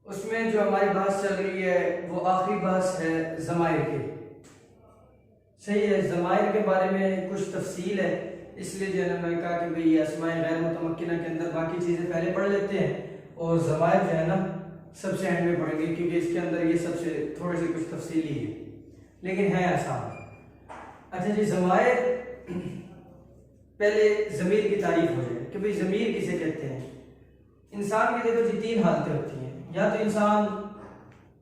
उसमें जो हमारी बहस चल रही है वो आखिरी बहस है ज़माइर की। सही है, ज़माइर के बारे में कुछ तफसील है, इसलिए जो है ना मैंने कहा कि भाई ये अस्माए गैर मुतमक्किना के अंदर बाकी चीज़ें पहले पढ़ लेते हैं और ज़माइर जो है ना सबसे एंड में पढ़ेंगे, क्योंकि इसके अंदर ये सबसे थोड़ी सी कुछ तफसीली है लेकिन है आसान। अच्छा जी, ज़माइर पहले ज़मीर की तारीफ हो जाए कि भाई ज़मीर किसे कहते हैं। इंसान की देखो जी तीन हालतें होती हैं, या तो इंसान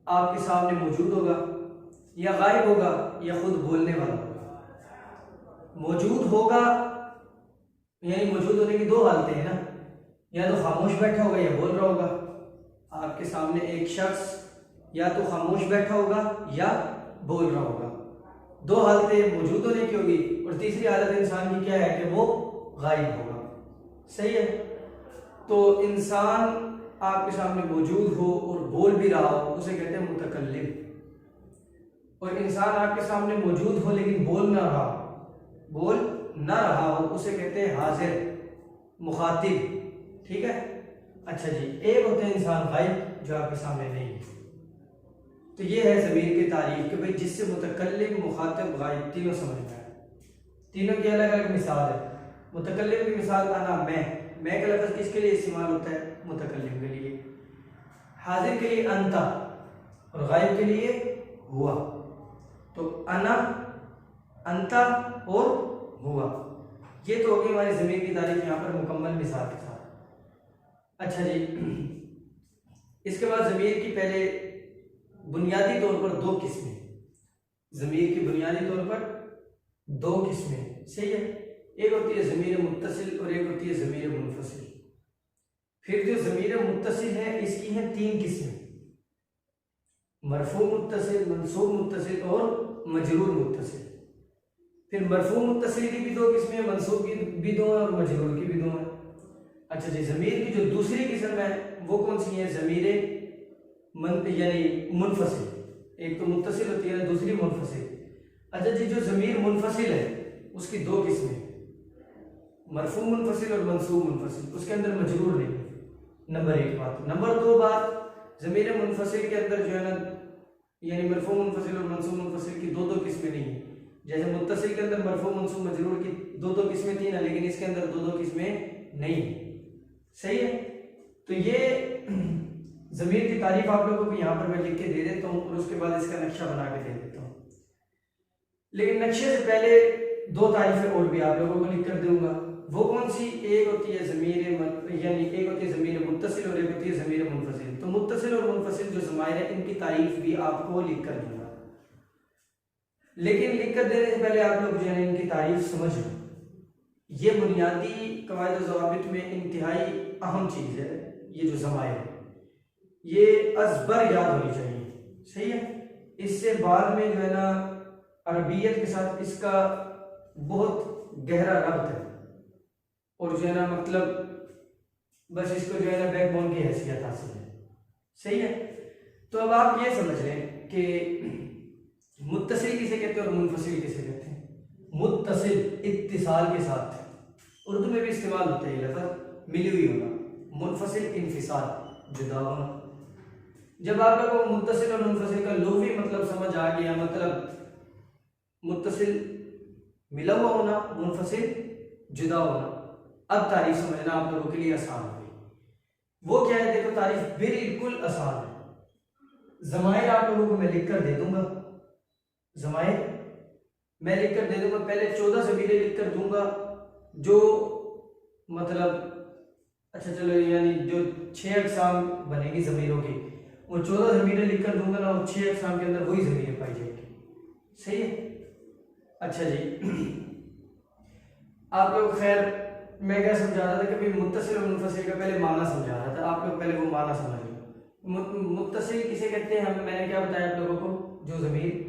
आपके सामने मौजूद होगा, या गायब होगा, या खुद बोलने वाला होगा। मौजूद होगा यानी मौजूद होने की दो हालतें हैं ना, या तो खामोश बैठा होगा या बोल रहा होगा। आपके सामने एक शख्स या तो खामोश बैठा होगा या बोल रहा होगा, दो हालतें मौजूद होने की होगी। और तीसरी हालत इंसान की क्या है कि वो गायब होगा। सही है, तो इंसान आपके सामने मौजूद हो और बोल भी रहा हो उसे कहते हैं मुतकल्लिम, और इंसान आपके सामने मौजूद हो लेकिन बोल ना रहा हो उसे कहते हैं हाजिर, मुखातिब। ठीक है। अच्छा जी, एक होते हैं इंसान गायब जो आपके सामने नहीं है। तो ये है ज़मीर की तारीफ कि भाई जिससे मुतकल्लिम, मुखातिब, गायब तीनों समझ में आए। तीनों की अलग अलग मिसाल है। मुतकल्लिम की मिसाल अना, मैं का लफ्ज़ किसके लिए इस्तेमाल होता है? मुतकल्लिम के लिए। हाजिर के लिए अंता और गायब के लिए हुआ। तो अना, अंता और हुआ, ये तो होगी हमारी ज़मीर की तारीफ यहाँ पर मुकम्मल मिसाल के साथ। अच्छा जी, इसके बाद ज़मीर की पहले बुनियादी तौर पर दो किस्में, ज़मीर की बुनियादी तौर पर दो किस्में। सही है, एक होती है ज़मीर मुत्तसिल और एक होती है ज़मीर मुनफसिल। फिर जो ज़मीर मुत्तसिल है इसकी हैं तीन किस्में, मरफू मुत्तसिल, मंसूब मुत्तसिल और मजरूर मुत्तसिल। फिर मरफू मुत्तसिल की भी दो किस्में, मंसूब की भी दो है और मजरूर की भी दो है। अच्छा जी, ज़मीर की जो दूसरी किस्म है वो कौन सी है? ज़मीर यानी मुनफसिल। एक तो मुत्तसिल होती है, दूसरी मुनफसिल। अच्छा जी, जो ज़मीर मुनफसिल है उसकी दो किस्में, मरफू मुनफसिल और मंसूब मुनफसिल। उसके अंदर मजरूर नहीं है, नंबर एक बात। नंबर दो बात, ज़मीर मुनफसिल के अंदर जो है ना यानी मरफू मुनफसिल और मंसूब मुनफसिल की दो किस्में नहीं है। जैसे मुत्तसिल के अंदर मरफू मंसूब मजरूर की दो किस्में थी ना, लेकिन इसके अंदर दो किस्में नहीं है। सही है, तो ये ज़मीर की तारीफ आप लोगों को यहाँ पर मैं लिख के दे देता हूँ और उसके बाद इसका नक्शा बना के दे देता हूँ। लेकिन नक्शे से पहले दो तारीफें और भी आप लोगों को लिख कर दूंगा। वो कौन सी? एक होती है ज़मीर यानी एक होती है ज़मीर मुत्तसिल और एक होती है ज़मीर मुनफसिल। तो मुत्तसिल और मुनफसिल जो ज़माइर है इनकी तारीफ भी आपको लिख कर दूंगा, लेकिन लिख कर देने से पहले आप लोग जो है इनकी तारीफ समझ लो। ये बुनियादी कवायद और ज़वाबित में इंतहाई अहम चीज़ है। ये जो ज़माइर है ये अज़बर याद होनी चाहिए। सही है, इससे बाद में जो है ना अरबियत के साथ इसका बहुत गहरा रब्त है और जो है ना मतलब बस इसको जो है ना बैकबोन की हैसियत हासिल है। सही है, तो अब आप ये समझ लें कि मुत्तसिल किसे कहते हैं और मुनफसिल किसे कहते हैं। मुत्तसिल इत्तिसाल के साथ, उर्दू में भी इस्तेमाल होता है ये लफ्ज़, मिली हुई होना। मुनफसिल इंफिसाल, जुदा होना। जब आप लोगों को मुत्तसिल और मुनफसिल का लुग़वी मतलब समझ आ गया, मतलब मुत्तसिल मिला हुआ होना, मुनफसिल जुदा होना, अब तारीफ समझना आप लोगों के लिए आसान हो गई। वो क्या है? देखो, तारीफ बिल्कुल आसान है। ज़माइर आप लोगों को मैं लिख कर दे दूंगा, ज़माइर मैं लिख कर दे दूंगा। पहले 14 ज़मीरें लिख कर दूंगा जो मतलब अच्छा चलो यानी जो 6 अक़साम बनेगी ज़मीरों की, वो 14 ज़मीरें लिख कर दूंगा ना, और 6 अक़साम के अंदर वही ज़मीरें पाई जाएगी। सही है। अच्छा जी, आप लोग खैर मैं क्या समझा रहा था कि भाई मुत्तसिल और मुनफसिल का पहले माना समझा रहा था, आप लोग पहले वो माना समझ लो। मुत्तसिल किसे कहते हैं? मैंने क्या बताया आप लोगों को? जो ज़मीर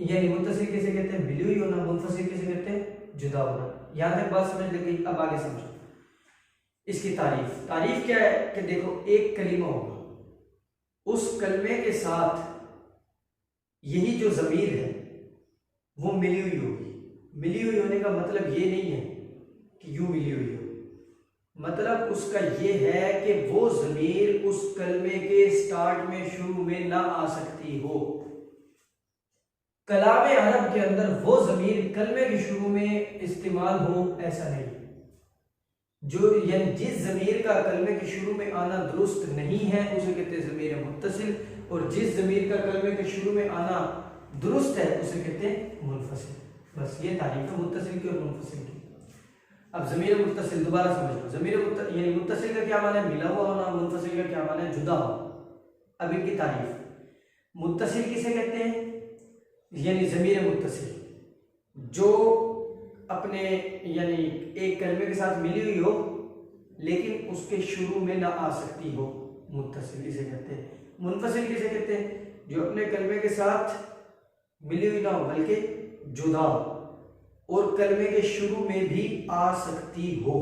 यानी मुत्तसिल किसे कहते हैं? मिली हुई होना। मुनफसिल किसे कहते हैं? जुदा होना। यहाँ तक बात समझ लगी, अब आगे समझो इसकी तारीफ क्या है कि देखो, एक कलीमा होगा, उस कलमे के साथ यही जो ज़मीर है वो मिली हुई होगी। मिली हुई होने का मतलब ये नहीं है कि यूं मिली हुई हो, मतलब उसका ये है कि वो ज़मीर उस कलमे के स्टार्ट में शुरू में ना आ सकती हो। कलाम अरब के अंदर वो ज़मीर कलमे के शुरू में इस्तेमाल हो ऐसा नहीं। जो यानी जिस ज़मीर का कलमे के शुरू में आना दुरुस्त नहीं है उसे कहते हैं ज़मीर मुत्तसिल, और जिस ज़मीर का कलमे के शुरू में आना दुरुस्त है उसे कहते हैं मुनफसिल। बस ये तारीफ है मुत्तसिल की और मुनफसिल की। अब ज़मीर मुत्तसिल दोबारा समझ लो। ज़मीर यानी मुत्तसिल का क्या माना है? मिला हुआ होना। मुनफसिल का क्या माना है? जुदा हो। अब इनकी तारीफ, मुत्तसिल किसे कहते हैं? यानी ज़मीर मुत्तसिल जो अपने यानी एक कलमे के साथ मिली हुई हो लेकिन उसके शुरू में ना आ सकती हो, मुत्तसिल इसे कहते हैं। मुनफसिल किसे कहते हैं? जो अपने कलमे के साथ मिली हुई ना हो बल्कि जुदा हो और कलमे के शुरू में भी आ सकती हो।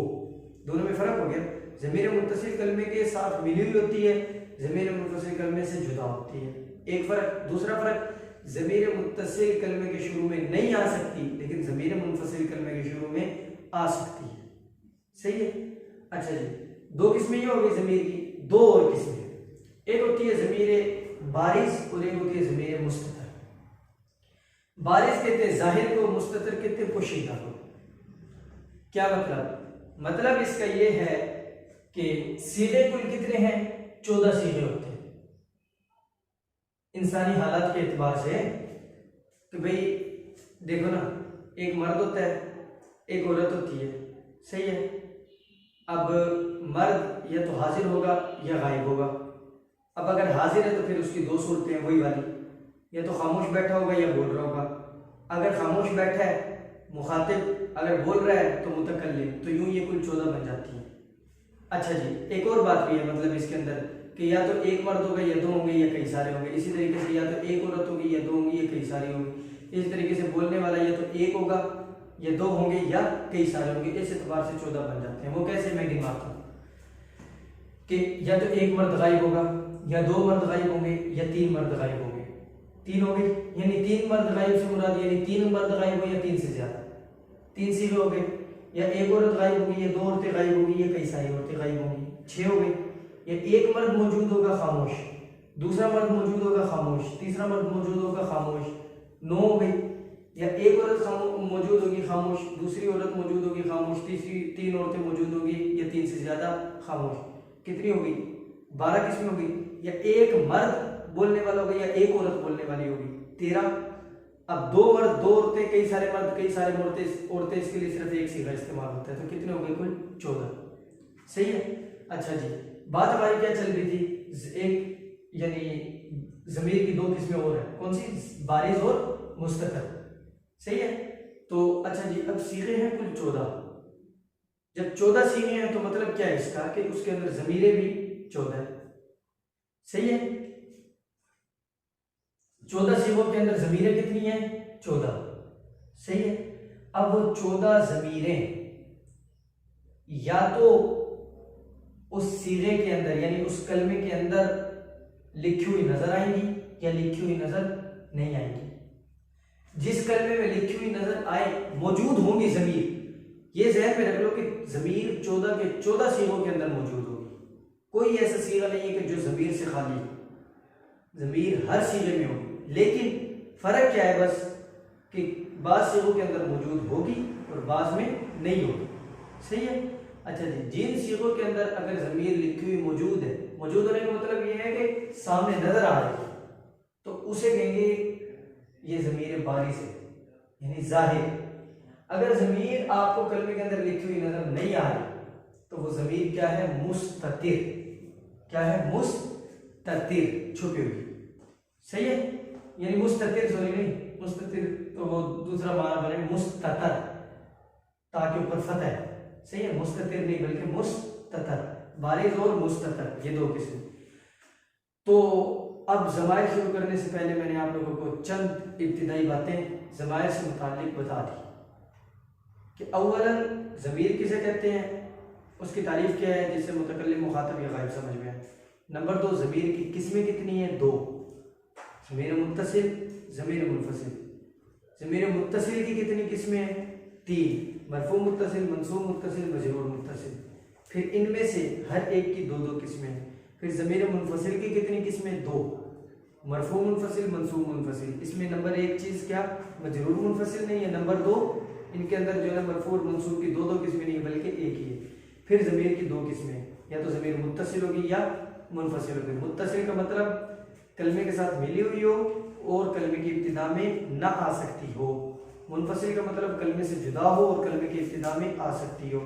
दोनों में फर्क हो गया। ज़मीर मुत्तसिल कलमे के साथ मिली हुई होती है, ज़मीर मुनफसिल कलमे से जुदा होती है। एक फर्क। दूसरा फर्क, ज़मीर मुत्तसिल कलमे के शुरू में नहीं आ सकती लेकिन ज़मीर मुनफसिल कलमे के शुरू में आ सकती है। सही है। अच्छा जी, दो किस्में ये हो गई ज़मीर की। दो और किस्में, एक होती है ज़मीर बारिज़ और एक होती है ज़मीर मुस्ततर। बारिज़ कहते हैं ज़ाहिर को, मुस्ततर कहते हैं पोशीदा को। क्या मतलब? मतलब इसका ये है कि सीगे कुल कितने हैं? 14 सीगे होते हैं इंसानी हालात के एतबार से। तो भाई देखो ना, एक मर्द होता है एक औरत होती है, सही है। अब मर्द या तो हाजिर होगा या गायब होगा। अब अगर हाजिर है तो फिर उसकी दो सूरतें हैं वही वाली, या तो खामोश बैठा होगा या बोल रहा होगा। अगर खामोश बैठा है मुखातिब, अगर बोल रहा है तो मुतकल्लिम। तो यूं ये कुल 14 बन जाती है। अच्छा जी, एक और बात भी है मतलब इसके अंदर कि या तो एक मर्द होगा या दो होंगे या कई सारे होंगे। इसी तरीके से या तो एक औरत होगी या दो होंगी या कई सारी होंगी। इस तरीके से बोलने वाला या तो एक होगा या दो होंगे या कई सारे होंगे। इस एतबार से 14 बन जाते हैं। वो कैसे? मैं गिनवाता हूँ कि या तो एक मर्द गायब होगा या दो मर्द गायब होंगे या तीन मर्द गायब होंगे। तीन हो गई, यानी तीन मर्द गायब से मुराद यानी तीन मर्द गायब हो या तीन से ज्यादा, तीन सीगे हो गए। या एक औरत गायब होगी या दो औरतें गायब होगी या कई सारी औरतें गायब होंगी, 6 हो गई। या एक मर्द मौजूद होगा खामोश, दूसरा मर्द मौजूद होगा खामोश, तीसरा मर्द मौजूद होगा खामोश, 9 हो गई। या एक औरत मौजूद होगी खामोश, दूसरी औरत मौजूद होगी खामोश, तीसरी 3 औरतें मौजूद होगी या 3 से ज्यादा खामोश, कितनी होगी? 12 किस्में होगी। या एक मर्द बोलने वाला होगा या एक औरत बोलने वाली होगी, 13। अब दो मर्द दो औरतें कई सारे मर्द कई सारे औरतें इसके लिए सिर्फ एक सीगा इस्तेमाल होता है। तो कितने हो गए? कुल 14। सही है। अच्छा जी, बात हमारी क्या चल रही थी? एक यानी ज़मीर की दो किस्में और हैं, कौन सी? बारिज़ और मुस्ततर। सही है। तो अच्छा जी, अब सीगे हैं कुल 14। जब 14 सीगे हैं तो मतलब क्या है इसका कि उसके अंदर ज़मीरें भी 14 है। सही है। 14 सीगों के अंदर ज़मीरें कितनी हैं? 14। सही है। अब वो 14 ज़मीरें या तो उस सीगे के अंदर यानी उस कलमे के अंदर लिखी हुई नजर आएंगी या लिखी हुई नजर नहीं आएंगी। जिस कलमे में लिखी हुई नजर आए मौजूद होंगी ज़मीर, ये ज़हन में रख लो कि ज़मीर 14 के 14 सीगों के अंदर मौजूद होगी। कोई ऐसा सीगा नहीं है कि जो ज़मीर से खाली है, ज़मीर हर सीगे में होगी। लेकिन फ़र्क क्या है? बस कि बाज़ सीगों के अंदर मौजूद होगी और बाज़ में नहीं होगी। सही है। अच्छा जी, जिन सीगों के अंदर अगर ज़मीर लिखी हुई मौजूद है, मौजूद होने का मतलब ये है कि सामने नजर आ रही है, तो उसे कहेंगे ये ज़मीर बारिज़ है यानी ज़ाहिर। अगर ज़मीर आपको कलमे के अंदर लिखी हुई नजर नहीं आ रही तो वो ज़मीर क्या है? मुस्ततिर। क्या है? मुस्ततिर, छुपी हुई। सही है। यानी मुस्ततिर, सॉरी नहीं मुस्ततिर तो वो दूसरा माना बने मुस्ततर, ताकि ऊपर फतह है। सही है। मुस्ततिर नहीं बल्कि मुस्ततर, बारिज़ और मुस्ततर, ये दो किस्म। तो अब ज़मायर शुरू करने से पहले मैंने आप लोगों को चंद इब्तिदाई बातें ज़मायर से मुताल्लिक बता दी कि अव्वलन ज़मीर किसे कहते हैं, उसकी तारीफ क्या है जिससे मुतकल्लिम, मुखातब या गायब समझ में आए। नंबर 2, ज़मीर की किस्में कितनी है? 2, ज़मीर मुत्तसिल, ज़मीर मुनफसिल। ज़मीर मुत्तसिल की कितनी किस्में हैं? 3, मरफू मुत्तसिल, मंसूब मुत्तसिल, मजरूर मुत्तसिल। फिर इनमें से हर एक की दो दो किस्में हैं। फिर ज़मीर मुनफसिल की कितनी किस्में? दो, मरफू मुनफसिल, मंसूब मुनफसिल। इसमें नंबर एक चीज़ क्या, मजरूर मुनफसिल नहीं है। नंबर दो, इनके अंदर जो है मरफू और मंसूब की दो दो किस्में नहीं बल्कि एक ही है। फिर ज़मीर की दो किस्में, या तो ज़मीर मुत्तसिल होगी या मुनफसिल होगी। मुत्तसिल का मतलब कलमे के साथ मिली हुई हो और कलमे की इब्तिदा में ना आ सकती हो। मुनफसिल का मतलब कलमे से जुदा हो और कलमे की इब्तिदा में आ सकती हो।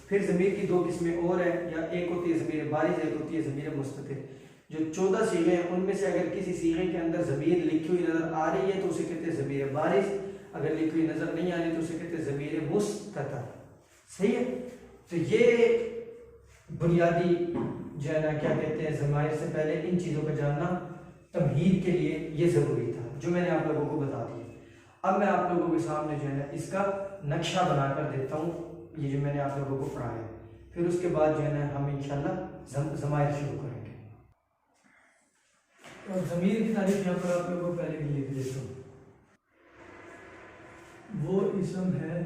फिर ज़मीर की दो किस्में और है, या एक होती है ज़मीर बारिज़, एक होती है ज़मीर मुस्ततिर। जो 14 सीगे हैं उनमें से अगर किसी सीगे के अंदर ज़मीर लिखी हुई नज़र आ रही है तो उसे कहते हैं ज़मीर बारिज़, अगर लिखी हुई नज़र नहीं आ रही तो उसे कहते हैं ज़मीर मुस्ततर। सही है। तो ये बुनियादी जो है ना क्या कहते हैं ज़माइर से पहले इन चीज़ों का जानना तमहीद के लिए ये ज़रूरी था, जो मैंने आप लोगों को बता दिया। अब मैं आप लोगों के सामने जो है ना इसका नक्शा बनाकर देता हूँ, ये जो मैंने आप लोगों को पढ़ाया। फिर उसके बाद जो है ना हम इंशाल्लाह ज़माइर शुरू करेंगे। और ज़मीर की तारीफ यहाँ पर आप लोगों को पहले भी लिख देता हूँ। वो इसम है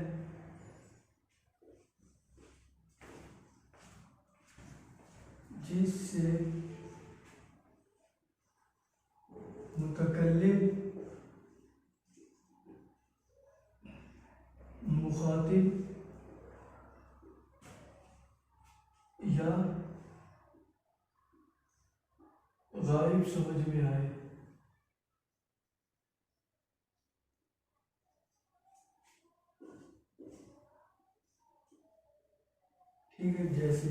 जिससे मुतकल्लिम मुखातिब या गायब समझ में आए। ठीक है, जैसे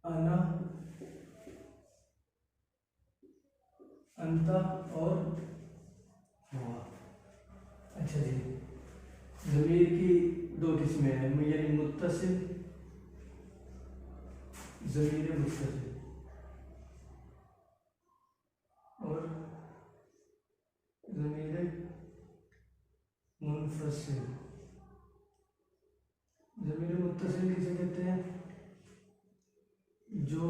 आना, अंता और हुआ। अच्छा जी, ज़मीर की दो किस्में हैं, यानी मुत्तसिल, ज़मीर मुत्तसिल और ज़मीर मुनफसिल। ज़मीर मुत्तसिल किसे कहते हैं? जो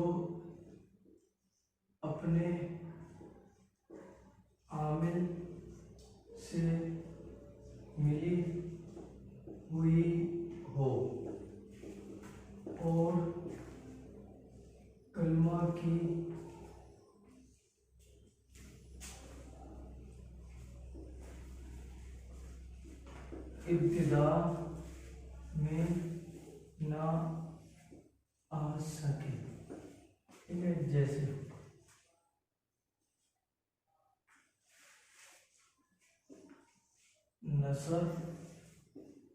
अपने आमिल से मिली हुई हो और कलमा की इब्तिदा में ना आ सके। ठीक है, जैसे नसर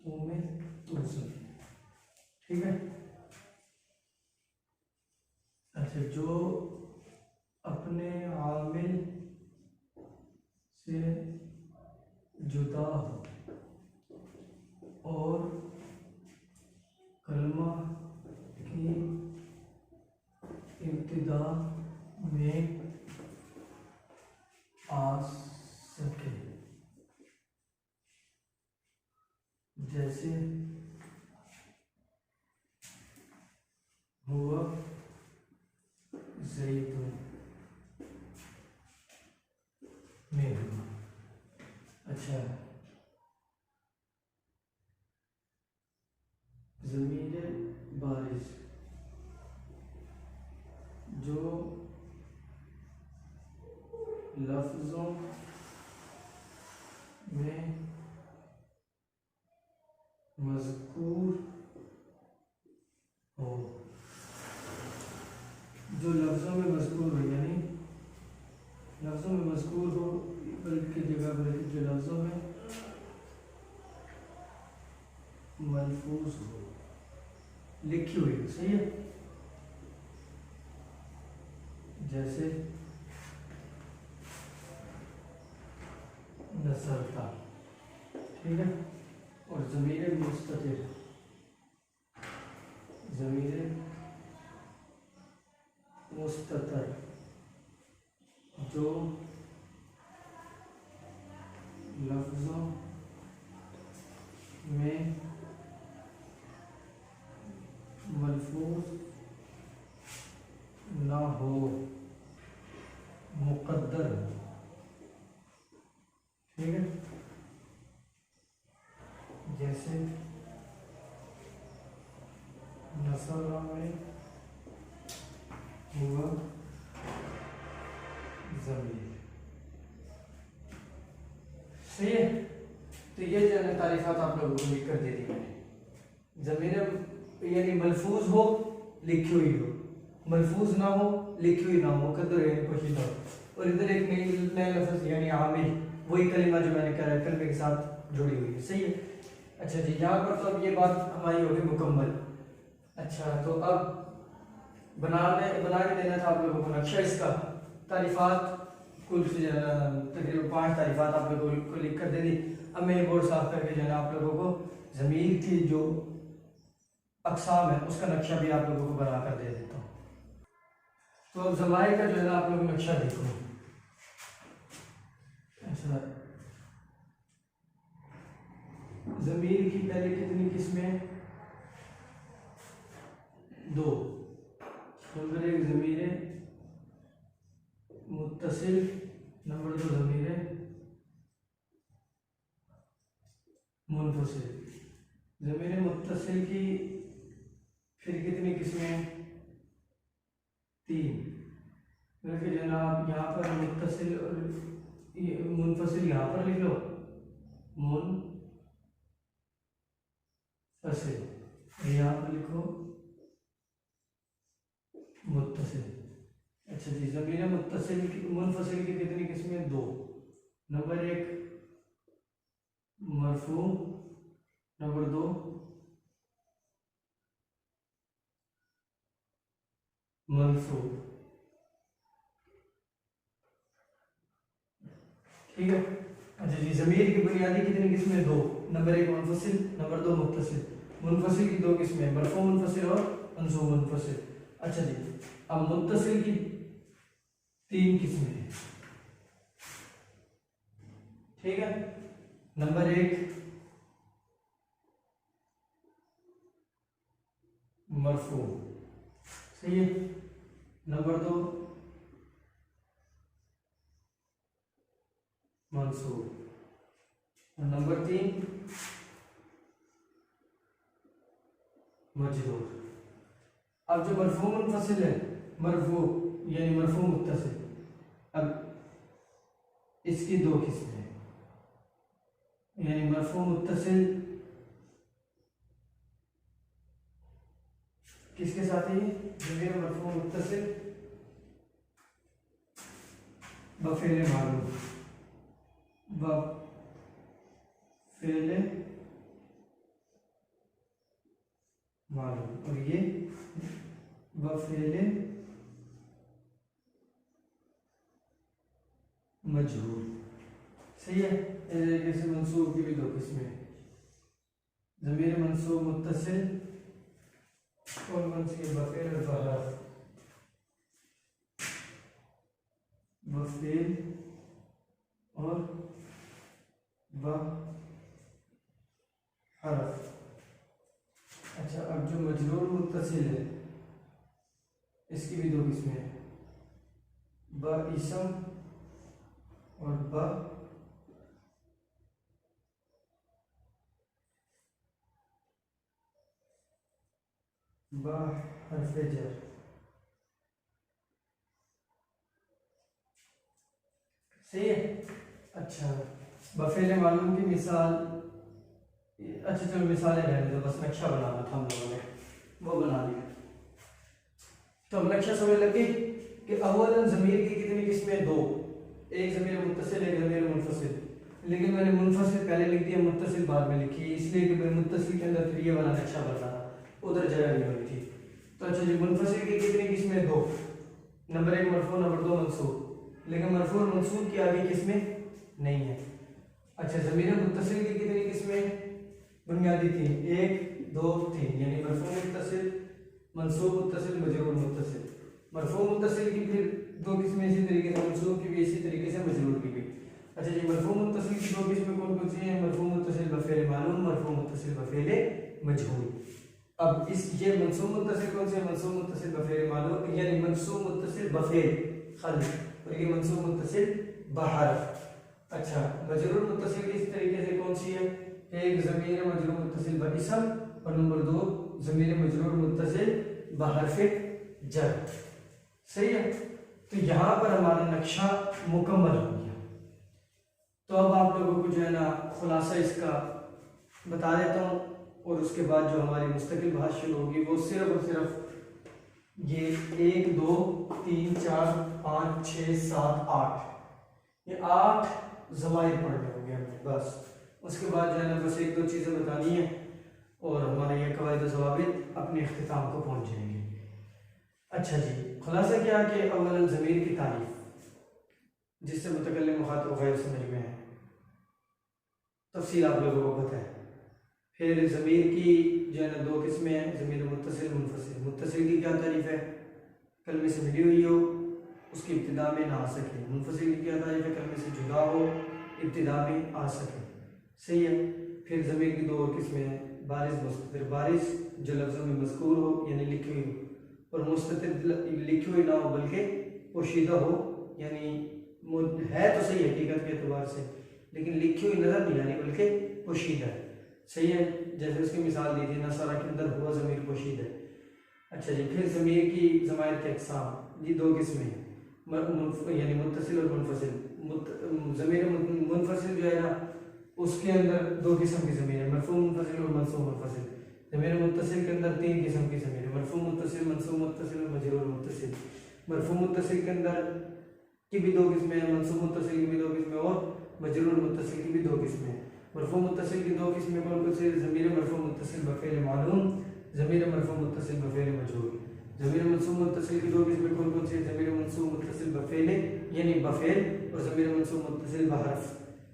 में तुसर। ठीक है। अच्छा, जो अपने आमिल से जुदा हो और कलमा की इब्तिदा में आ सके, जैसे हुआ ज़ैदुन में हुआ। अच्छा, ज़मीर बारिज़ जो लफ्ज़ों में मज़कूर हो, जो लफ्ज़ों में मज़कूर हो, यानी लफ्ज़ों में मज़कूर हो बल्कि जगह पर जो लफ्ज़ों में मलफूज हो, लिखी हुई हो। सही है। जैसे नसरता। ठीक है। और ज़मीर मुस्ततिर, ज़मीर मुस्ततर जो लफ्ज़ों में मलफूज ना हो, मुक़द्दर हो। ठीक है। मसला में हुआ ज़मीर। सही है। तो ये जो है तारीफात आप लोगों को लिख कर दे दी मैंने। ज़मीर यानी मलफूज हो लिखी हुई हो, मलफूज ना हो लिखी हुई ना हो, कदर यानी पोशीदा हो। और इधर एक नया लफ्ज़ यानी आमिल, वही कलिमा जो मैंने कहा कलमे के साथ जुड़ी हुई है। सही है। अच्छा जी, यहाँ पर तो अब ये बात हमारी होगी मुकम्मल। अच्छा तो अब बना के देना था आप लोगों को नक्शा इसका। तारीफात कुल तकरीबन 5 तारीफात आप लोगों को लिख कर दे दी। अब मैं ये बोर्ड साफ करके जो है आप लोगों को ज़मीर की जो अक़साम है उसका नक्शा भी आप लोगों को बना कर दे देता हूँ। तो अब ज़माइर का जो है ना आप लोग नक्शा देखो। अच्छा, ज़मीर की पहले कितनी किस्में? 2। नंबर 1 ज़मीर मुत्तसिल, नंबर 2 ज़मीर मुनफसिल। ज़मीर मुत्तसिल की फिर कितनी किस्में? 3। बल्कि जनाब यहाँ पर मुत्तसिल और मुनफसिल यहाँ पर लिख लो, मुनफसिल यहाँ पर लिखो मुत्तसिल। अच्छा जी, ज़मीर मुत्तसिल की मुनफसिल की कितनी किस्में? 2। नंबर 1 मरफू, नंबर 2 मंसूब। ठीक है। अच्छा जी, ज़मीर की बुनियादी कितनी किस्में? 2। नंबर 1 मुनफसिल, नंबर 2 मुत्तसिल। मुनफसिल की 2 किस्में, मरफू मुनफसिल और मंसूब मुनफसिल। अच्छा जी, अब मुत्तसिल की 3 किस्में हैं। ठीक है। नंबर 1 मरफू, सही है। नंबर 2 मंसूब और नंबर 3 मजरूर। अब जो मरफू मुनफसिल है, मरफू यानी मरफू मुत्तसिल, अब इसकी 2 किस्में हैं। यानी मरफू मुत्तसिल किसके साथ है? ज़मीर मरफू मुत्तसिल बफ़ेल मालूम, बफ़ेल मालूम, और ये बफ़ेल मजरूर। सही है। इस तरीके से मंसूब की भी 2 किस्में हैं। ज़मीर मंसूब मुत्तसिल कौन सी? बफ़ेल और बहरफ। बफ़ेल और बहरफ। अच्छा, अब जो मजरूर मुत्तसिल है इसकी भी 2 किस्में हैं, ब इसम और ब हर्फ जर। सही है। अच्छा, बफ़ेल मालूम की मिसाल, अच्छा चलो मिसालें रहने दो, बस नक्शा बनाना था हम लोगों ने, वो बना दिया। तो अब नक्शा समझ लगी कि अव्वलन ज़मीर की कितनी किस्में? 2। एक ज़मीर मुत्तसिल, एक ज़मीर मुनफसिल। लेकिन मैंने मुनफसिल पहले लिख दिया, मुत्तसिल बाद में लिखी, इसलिए कि मैं मुत्तसिल के अंदर फिर ये वाला नक्शा बना, उधर जगह नहीं हुई थी। तो अच्छा जी, मुनफसिल की कितनी किस्में? 2। नंबर 1 मरफू, नंबर 2 मंसूब। लेकिन मरफू और मंसूब की आगे किस्में नहीं है। अच्छा, ज़मीर मुत्तसिल की कितनी किस्में? बुनियादी 3, 1 2 3, यानी मरफू मुत्तसिल, मंसूब मुत्तसिल, मजरूर मुत्तसिल। मरफू मुत्तसिल की फिर 2 किस्में इसी तरीके से, मंसूब की भी इसी तरीके से, मजरूर की भी। अच्छा जी, मरफू मुत्तसिल की 2 किस्में कौन कौन सी हैं? मरफू मुत्तसिल बफ़ेल मालूम, मरफू मुत्तसिल बफ़ेल मजहूल। अब इस ये मंसूब मुत्तसिल कौन से? मंसूब मुत्तसिल बफ़ेल मालूम, यानी मंसूब मुत्तसिल बफ़ेल खल्क़, और ये मंसूब मुत्तसिल बहरफ। अच्छा, मजरूर मुत्तसिल इस तरीके से कौन सी है? एक ज़मीर मजरूर मुत्तसिल ब इसम और नंबर 2 ज़मीर मजरूर मुत्तसिल बहरफ़े जर। सही है, तो यहाँ पर हमारा नक्शा मुकम्मल हो गया। तो अब आप लोगों को जो है ना खुलासा इसका बता देता हूँ, और उसके बाद जो हमारी मुस्तकिल बहस शुरू होगी वो सिर्फ और सिर्फ ये 1 2 3 4 5 6 7 8 ये 8 ज़माइर पढ़ने होंगे हमें बस। उसके बाद जो है ना बस 1 2 चीज़ें बतानी है और हमारे ये कवायद ज़वाबित अपने इख्तिताम को पहुँच जाएंगे। अच्छा जी, खुलासा क्या कि अव्वलन ज़मीर की तारीफ जिससे मुतकल्लिम मुखातिब गैर समझ में है, तफसील आप लोगों को पता है। फिर ज़मीर की जो है ना 2 किस्में हैं, ज़मीर मुत्तसिल मुनफसिल। मुत्तसिल की क्या तारीफ़ है? कलमे से मिली हुई हो, उसकी इब्तिदा में ना आ सके। मुनफसिल की क्या तारीफ़ है? कलमे से जुदा हो, इब्तिदा में आ सके। सही है। फिर ज़मीर की 2 और किस्में हैं, बारिज़ मुस्ततिर। बारिज़ जो लफ्ज़ों में मज़कूर हो यानी लिखी हुई हो, और मुस्ततिर लिखी हुई ना हो बल्कि पोशीदा हो, यानी है तो सही हकीकत के एतबार से लेकिन लिखी हुई नज़र नहीं आ रही बल्कि पोशीदा है। सही है, जैसे उसकी मिसाल दी थी नसरा के अंदर हुआ ज़मीर पोशीदा है। अच्छा जी, फिर ज़मीर की ज़माइर के अक़साम, ये 2 किस्में हैं, यानी मुत्तसिल और मुनफसिल। ज़मीर मुनफसिल जो है ना उसके अंदर 2 किस्म की ज़मीर है, मरफ़ू मुनफसिल और मनसूब मुनफसिल। ज़मीर मुत्तसिल के अंदर 3 किस्म की ज़मीर है, मरफ़ू मुत्तसिल, मनसूब मुत्तसिल और मजरूर मुत्तसिल। मरफ़ू मुत्तसिल के अंदर की भी 2 किस्में हैं, मनसूब मुत्तसिल की भी 2 किस्में और मजरूर मुत्तसिल की भी 2 किस्में हैं। मरफ़ू मुत्तसिल की 2 किस्में कौन कौन सी? ज़मीर मरफ़ू मुत्तसिल बफ़ेल मालूम, ज़मीर मरफ़ू मुत्तसिल बफ़ेल मजरूर। ज़मीर मनसूब मुत्तसिल की 2 किस्में कौन कौन सी? ज़मीर मनसूब मुत्तसिल बफ़ेल यानी बफ़ेल, और ज़मीर मनसूब मुत्तसिल बहरफ।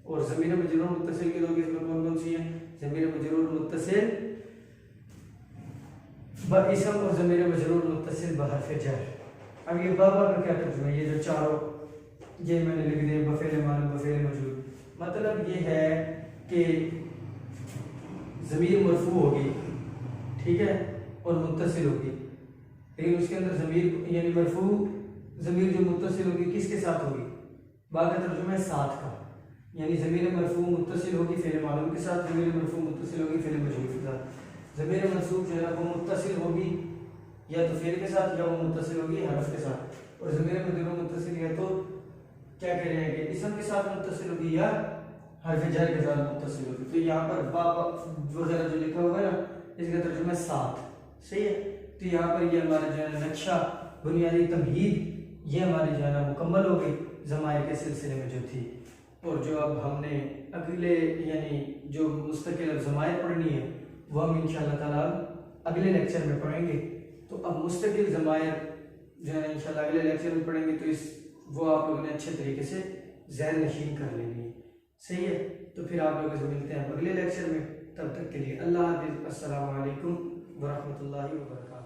और ज़मीर मजरूर मुत्तसिल की 2 किस्में कौन कौन सी हैं? ज़मीर मजरूर मुत्तसिल बइस्म और ज़मीर मजरूर मुत्तसिल बहरफ़ जर। अब ये बाबा का क्या तर्जुमा है? ये जो चारों ये मैंने लिख दिए, बफ़ेल मालूम, बफ़ेल मजरूर। मतलब ये है कि ज़मीर मरफ़ू होगी, ठीक है, और मुत्तसिल होगी, लेकिन उसके अंदर ज़मीर यानी मरफ़ू ज़मीर जो मुत्तसिल होगी किसके साथ होगी? बात का तर्जुमा है साथ का, यानी ज़मीर मरफ़ू मुत्तसिल होगी फ़ेल मालूम के साथ, ज़मीर मरफ़ू मुत्तसिल होगी फ़ेल मजरूर के साथ। ज़मीर मंसूब जो है ना वो मुत्तसिल होगी या तो फ़ेल के साथ या वो मुत्तसिल होगी हरफ के साथ, और ज़मीर मजरूर मुत्तसिल या तो क्या कह रहे हैं कि इसम के साथ मुत्तसिल होगी या हरफ जर के साथ मुत्तसिल होगी। तो यहाँ पर बाबा वगैरह जो लिखा हुआ है ना इसका तर्जुमा है साथ। सही है, तो यहाँ पर ये हमारा जो है नक्शा बुनियादी तमहीद ये हमारी जो है ना मुकम्मल हो गई ज़माइर के सिलसिले में जो थी। और जो अब हमने अगले यानी जो मुस्तकिल ज़माइर पढ़नी है वो हम इंशाअल्लाह ताला अगले लेक्चर में पढ़ेंगे। तो अब मुस्तकिल ज़माइर जो है इंशाअल्लाह अगले लेक्चर में पढ़ेंगे, तो वो आप लोगों ने अच्छे तरीके से ज़हन नशीन कर लेनी है। सही है, तो फिर आप लोगों से मिलते हैं अगले लेक्चर में। तब तक के लिए अल्लाह हाफ़िज़, अस्सलामु अलैकुम व रहमतुल्लाहि व बरकातहू।